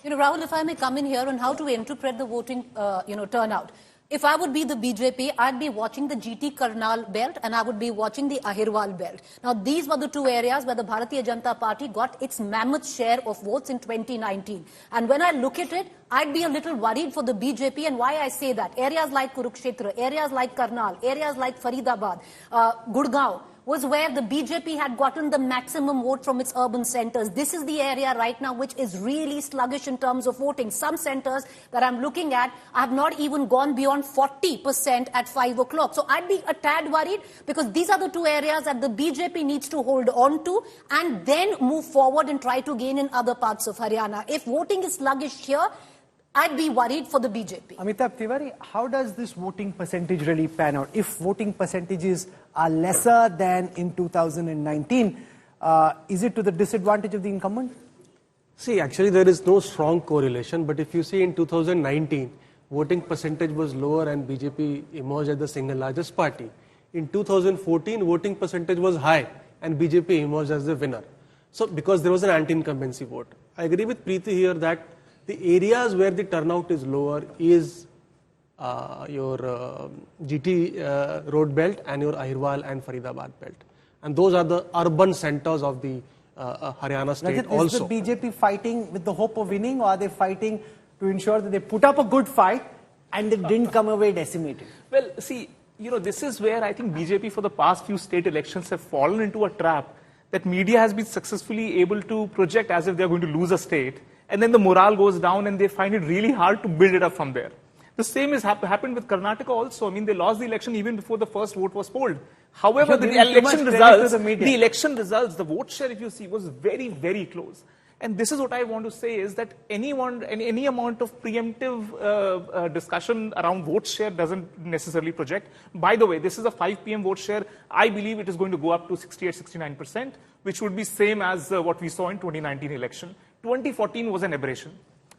Rahul, if I may come in here on how to interpret the voting, turnout. If I would be the BJP, I'd be watching the GT Karnal belt and I would be watching the Ahirwal belt. Now, these were the two areas where the Bharatiya Janata Party got its mammoth share of votes in 2019. And when I look at it, I'd be a little worried for the BJP, and why I say that. Areas like Kurukshetra, areas like Karnal, areas like Faridabad, Gurgaon, was where the BJP had gotten the maximum vote from its urban centers. This is the area right now which is really sluggish in terms of voting. Some centers that I'm looking at have not even gone beyond 40% at 5 o'clock. So I'd be a tad worried, because these are the two areas that the BJP needs to hold on to and then move forward and try to gain in other parts of Haryana. If voting is sluggish here, I'd be worried for the BJP. Amitabh Tiwari, how does this voting percentage really pan out? If voting percentages are lesser than in 2019, is it to the disadvantage of the incumbent? See, actually there is no strong correlation, but if you see in 2019, voting percentage was lower and BJP emerged as the single largest party. In 2014, voting percentage was high and BJP emerged as the winner. So, because there was an anti-incumbency vote. I agree with Preeti here that the areas where the turnout is lower is your GT road belt and your Ahirwal and Faridabad belt. And those are the urban centers of the Haryana state also. Is the BJP fighting with the hope of winning, or are they fighting to ensure that they put up a good fight and they didn't come away decimated? Well, see, this is where I think BJP for the past few state elections have fallen into a trap that media has been successfully able to project as if they're going to lose a state. And then the morale goes down and they find it really hard to build it up from there. The same has happened with Karnataka also. I mean, they lost the election even before the first vote was polled. However, the election results, the vote share, if you see, was very, very close. And this is what I want to say is that any amount of preemptive discussion around vote share doesn't necessarily project. By the way, this is a 5 p.m. vote share. I believe it is going to go up to 68-69%, which would be same as what we saw in 2019 election. 2014 was an aberration.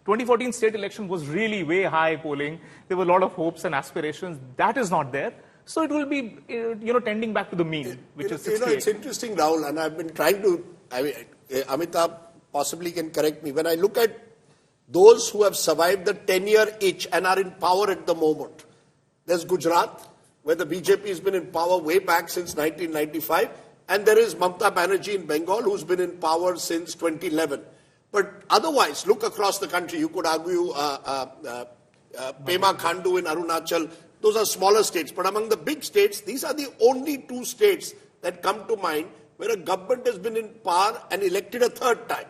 2014 state election was really way high polling. There were a lot of hopes and aspirations. That is not there. So it will be, tending back to the mean, which is 68. It's interesting, Rahul, and I've been trying to, Amitabh possibly can correct me. When I look at those who have survived the 10-year itch and are in power at the moment, there's Gujarat, where the BJP has been in power way back since 1995, and there is Mamata Banerjee in Bengal, who's been in power since 2011. But otherwise, look across the country. You could argue Pema Khandu in Arunachal. Those are smaller states. But among the big states, these are the only two states that come to mind where a government has been in power and elected a third time.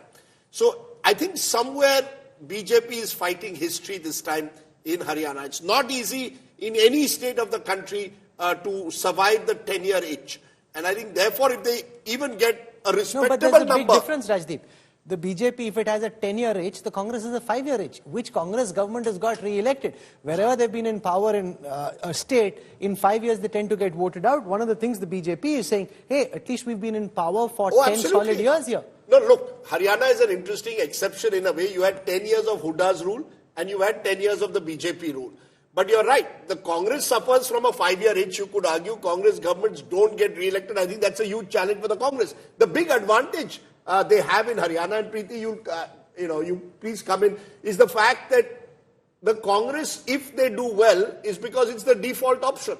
So I think somewhere BJP is fighting history this time in Haryana. It's not easy in any state of the country to survive the 10-year itch. And I think, therefore, if they even get a respectable number... No, but there's a big difference, Rajdeep. The BJP, if it has a 10-year itch, the Congress is a 5-year itch. Which Congress government has got re-elected? Wherever they've been in power in a state, in 5 years they tend to get voted out. One of the things the BJP is saying, hey, at least we've been in power for 10 solid years here. No, look, Haryana is an interesting exception in a way. You had 10 years of Huda's rule and you had 10 years of the BJP rule. But you're right, the Congress suffers from a 5-year itch. You could argue Congress governments don't get re-elected. I think that's a huge challenge for the Congress. The big advantage they have in Haryana, and Preeti, you please come in, is the fact that the Congress, if they do well, is because it's the default option.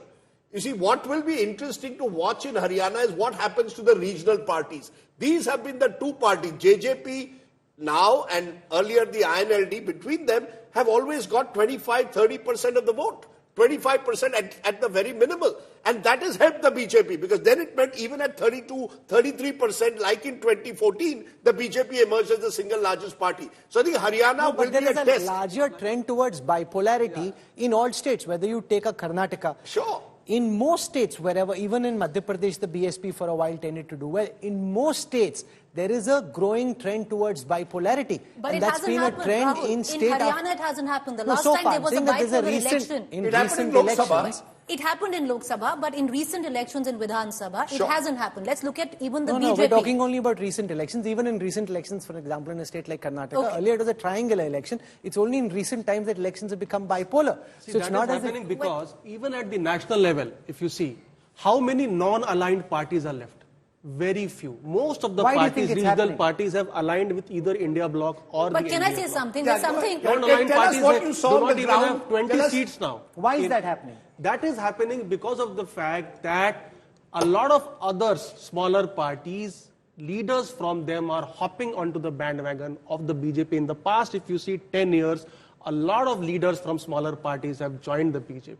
You see, what will be interesting to watch in Haryana is what happens to the regional parties. These have been the two parties, JJP now and earlier the INLD, between them have always got 25-30% of the vote. 25% at the very minimal. And that has helped the BJP, because then it meant even at 32-33%, like in 2014, the BJP emerged as the single largest party. So I think Haryana will be a test. But there is a larger trend towards bipolarity in all states, whether you take a Karnataka. Sure. In most states, wherever, even in Madhya Pradesh, the BSP for a while tended to do well. In most states, there is a growing trend towards bipolarity. But and that's been a trend Rahul, in state. In Haryana, it hasn't happened. The last time there was a bipolar election. It happened in Lok Sabha. It happened in Lok Sabha, but in recent elections in Vidhan Sabha, it hasn't happened. Let's look at even the BJP. No, we're talking only about recent elections. Even in recent elections, for example, in a state like Karnataka, earlier it was a triangular election. It's only in recent times that elections have become bipolar. See, so it's not happening because even at the national level, if you see, how many non-aligned parties are left? Very few. Most of the Why do you parties, think it's regional happening? parties, have aligned with either India Bloc or But the can I NDA say bloc. something? Yeah, There's something. Non-aligned Tell us parties what have- you saw do on not the even ground. have 20 Tell us- seats now. Why is that happening? That is happening because of the fact that a lot of other smaller parties, leaders from them are hopping onto the bandwagon of the BJP. In the past, if you see 10 years, a lot of leaders from smaller parties have joined the BJP.